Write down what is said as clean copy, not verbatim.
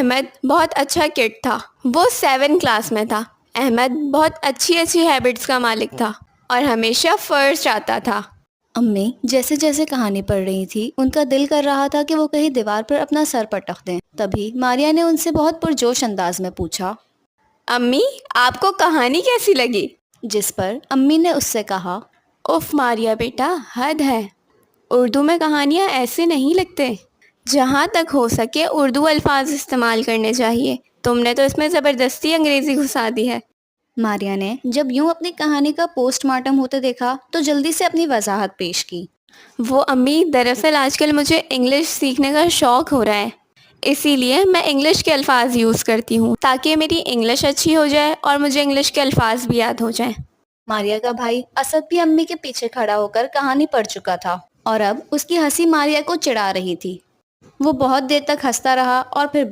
احمد بہت اچھا کڈ تھا. وہ 7 کلاس میں تھا. احمد بہت اچھی ہیبٹس کا مالک تھا اور ہمیشہ فرسٹ آتا تھا. امی جیسے جیسے کہانی پڑھ رہی تھی ان کا دل کر رہا تھا کہ وہ کہیں دیوار پر اپنا سر پٹخ دیں. تبھی ماریا نے ان سے بہت پرجوش انداز میں پوچھا، امی آپ کو کہانی کیسی لگی؟ جس پر امی نے اس سے کہا، اف ماریا بیٹا، حد ہے. اردو میں کہانیاں ایسے نہیں لگتے. جہاں تک ہو سکے اردو الفاظ استعمال کرنے چاہیے. تم نے تو اس میں زبردستی انگریزی گھسا دی ہے. ماریا نے جب یوں اپنی کہانی کا پوسٹ مارٹم ہوتے دیکھا تو جلدی سے اپنی وضاحت پیش کی. وہ امی، دراصل آج کل مجھے انگلش سیکھنے کا شوق ہو رہا ہے. اسی لیے میں انگلش کے الفاظ یوز کرتی ہوں تاکہ میری انگلش اچھی ہو جائے اور مجھے انگلش کے الفاظ بھی یاد ہو جائیں. ماریا کا بھائی اسد بھی امی کے پیچھے کھڑا ہو کر کہانی پڑھ چکا تھا اور اب اس کی ہنسی ماریا کو چڑھا رہی تھی. وہ بہت دیر تک ہنستا رہا اور پھر